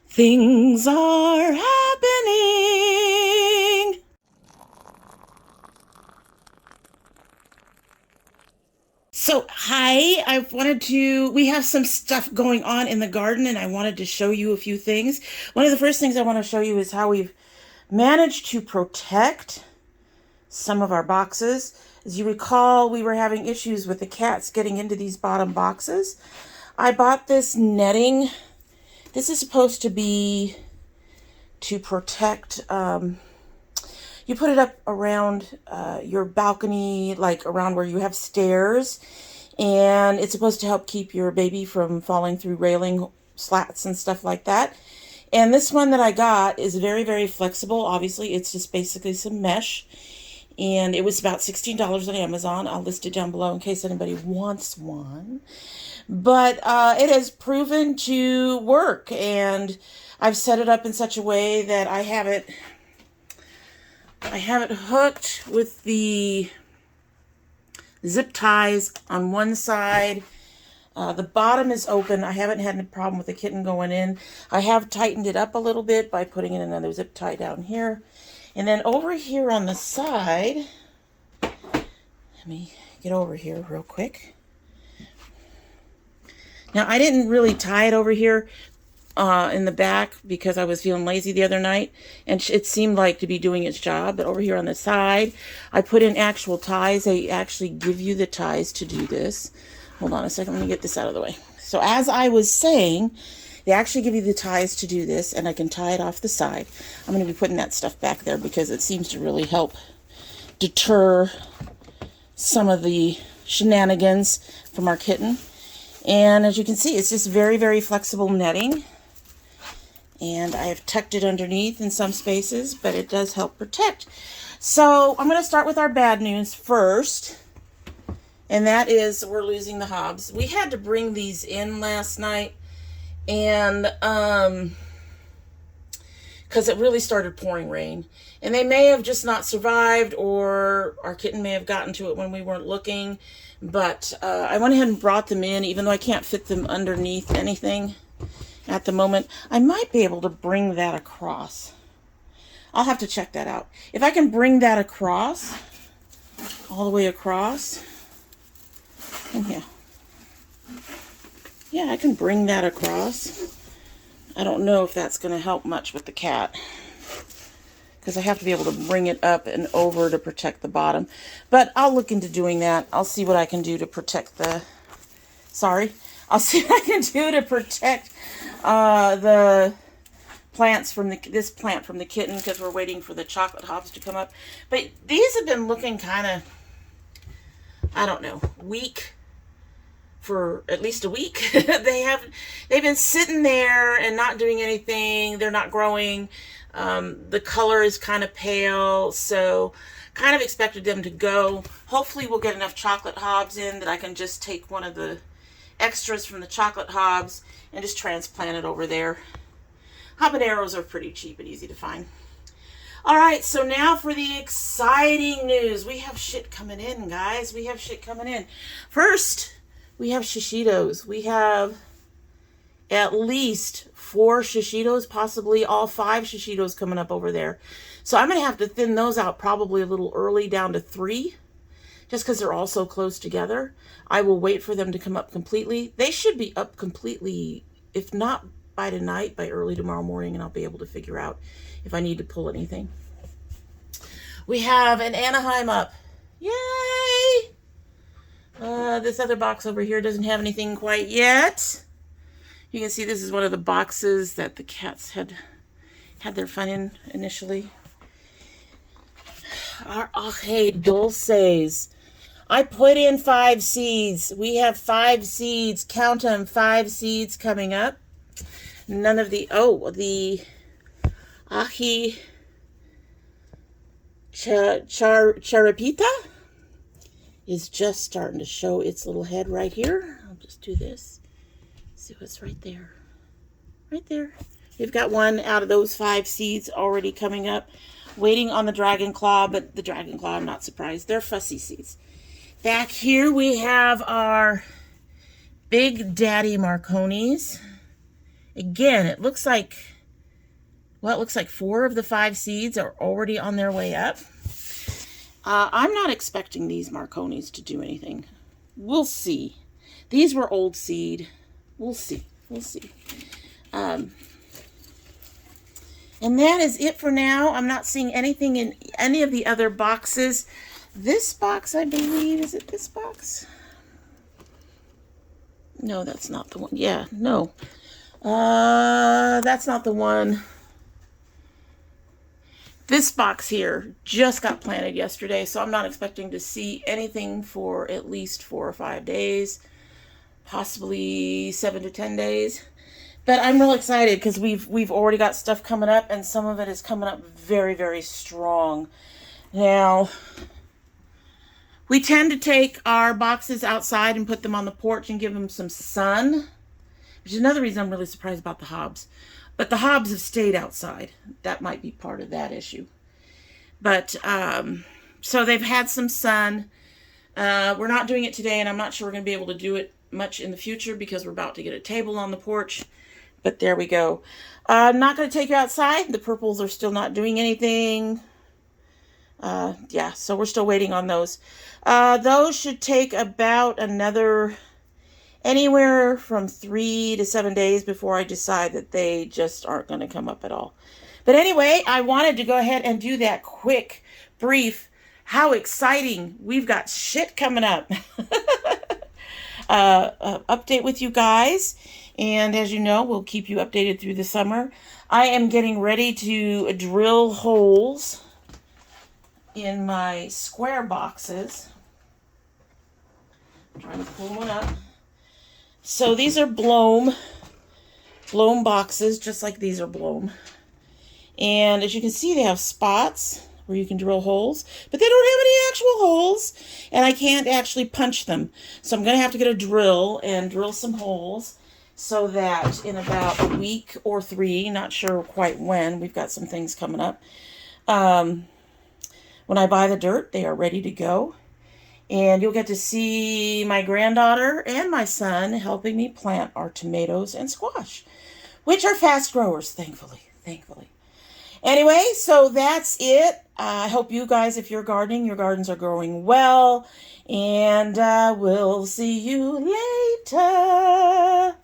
Things are happening. So, hi, we have some stuff going on in the garden and I wanted to show you a few things. One of the first things I want to show you is how we've managed to protect some of our boxes. As you recall, we were having issues with the cats getting into these bottom boxes. I bought this netting. This is supposed to be to protect, you put it up around your balcony, like around where you have stairs, and it's supposed to help keep your baby from falling through railing slats and stuff like that. And this one that I got is very, very flexible. Obviously, it's just basically some mesh, and it was about $16 on Amazon. I'll list it down below in case anybody wants one. But it has proven to work, and I've set it up in such a way that I have it hooked with the zip ties on one side. The bottom is open. I haven't had any problem with the kitten going in. I have tightened it up a little bit by putting in another zip tie down here. And then over here on the side, let me get over here real quick. Now, I didn't really tie it over here in the back because I was feeling lazy the other night, and it seemed like to be doing its job. But over here on the side, I put in actual ties. They actually give you the ties to do this. Hold on a second. Let me get this out of the way. So as I was saying, they actually give you the ties to do this, and I can tie it off the side. I'm going to be putting that stuff back there because it seems to really help deter some of the shenanigans from our kitten. And as you can see, it's just very, very flexible netting. And I have tucked it underneath in some spaces, but it does help protect. So I'm going to start with our bad news first. And that is we're losing the hobs. We had to bring these in last night. And because it really started pouring rain. And they may have just not survived, or our kitten may have gotten to it when we weren't looking. But I went ahead and brought them in, even though I can't fit them underneath anything at the moment. I might be able to bring that across. I'll have to check that out. If I can bring that across, all the way across, and yeah, I can bring that across. I don't know if that's going to help much with the cat, because I have to be able to bring it up and over to protect the bottom. But I'll look into doing that. I'll see what I can do to protect the... I'll see what I can do to protect the plants from this plant from the kitten, because we're waiting for the chocolate hobs to come up. But these have been looking kind of, I don't know, weak for at least a week. They've been sitting there and not doing anything. They're not growing. The color is kind of pale, so kind of expected them to go. Hopefully we'll get enough chocolate hobs in that I can just take one of the extras from the chocolate hobs and just transplant it over there. Habaneros are pretty cheap and easy to find. All right, so now for the exciting news. We have shit coming in, guys. We have shit coming in. First, we have shishitos. We have at least 4 shishitos, possibly all 5 shishitos coming up over there. So I'm going to have to thin those out probably a little early, down to 3, just because they're all so close together. I will wait for them to come up completely. They should be up completely, if not by tonight, by early tomorrow morning, and I'll be able to figure out if I need to pull anything. We have an Anaheim up. Yay! This other box over here doesn't have anything quite yet. You can see this is one of the boxes that the cats had their fun in initially. Our Ooooooohhhh dulces. I put in 5 seeds. We have 5 seeds. Count them, 5 seeds coming up. None of the, the ají charapita is just starting to show its little head right here. I'll just do this. See what's right there. Right there. We've got one out of those 5 seeds already coming up. Waiting on the dragon claw, but the dragon claw, I'm not surprised. They're fussy seeds. Back here we have our Big Daddy Marconis. Again, it looks like, well, it looks like 4 of the 5 seeds are already on their way up. I'm not expecting these Marconis to do anything. We'll see. These were old seed. We'll see. We'll see. And that is it for now. I'm not seeing anything in any of the other boxes. This box, I believe, is it this box? No, that's not the one. Yeah, no. That's not the one. This box here just got planted yesterday, so I'm not expecting to see anything for at least 4 or 5 days, possibly 7 to 10 days. But I'm real excited because we've already got stuff coming up, and some of it is coming up very, very strong. Now, we tend to take our boxes outside and put them on the porch and give them some sun, which is another reason I'm really surprised about the hobs. But the hobs have stayed outside. That might be part of that issue. But, so they've had some sun. We're not doing it today, and I'm not sure we're going to be able to do it much in the future because we're about to get a table on the porch. But there we go. I'm not going to take you outside. The purples are still not doing anything. Yeah, so we're still waiting on those. Those should take about anywhere from 3 to 7 days before I decide that they just aren't going to come up at all. But anyway, I wanted to go ahead and do that quick, brief, how exciting, we've got shit coming up. Update with you guys. And as you know, we'll keep you updated through the summer. I am getting ready to drill holes in my square boxes. I'm trying to pull one up. So these are blown boxes, just like these are blown. And as you can see, they have spots where you can drill holes, but they don't have any actual holes, and I can't actually punch them. So I'm going to have to get a drill and drill some holes so that in about a week or 3, not sure quite when, we've got some things coming up. When I buy the dirt, they are ready to go. And you'll get to see my granddaughter and my son helping me plant our tomatoes and squash, which are fast growers, thankfully. Anyway, so that's it. I hope you guys, if you're gardening, your gardens are growing well. And we'll see you later.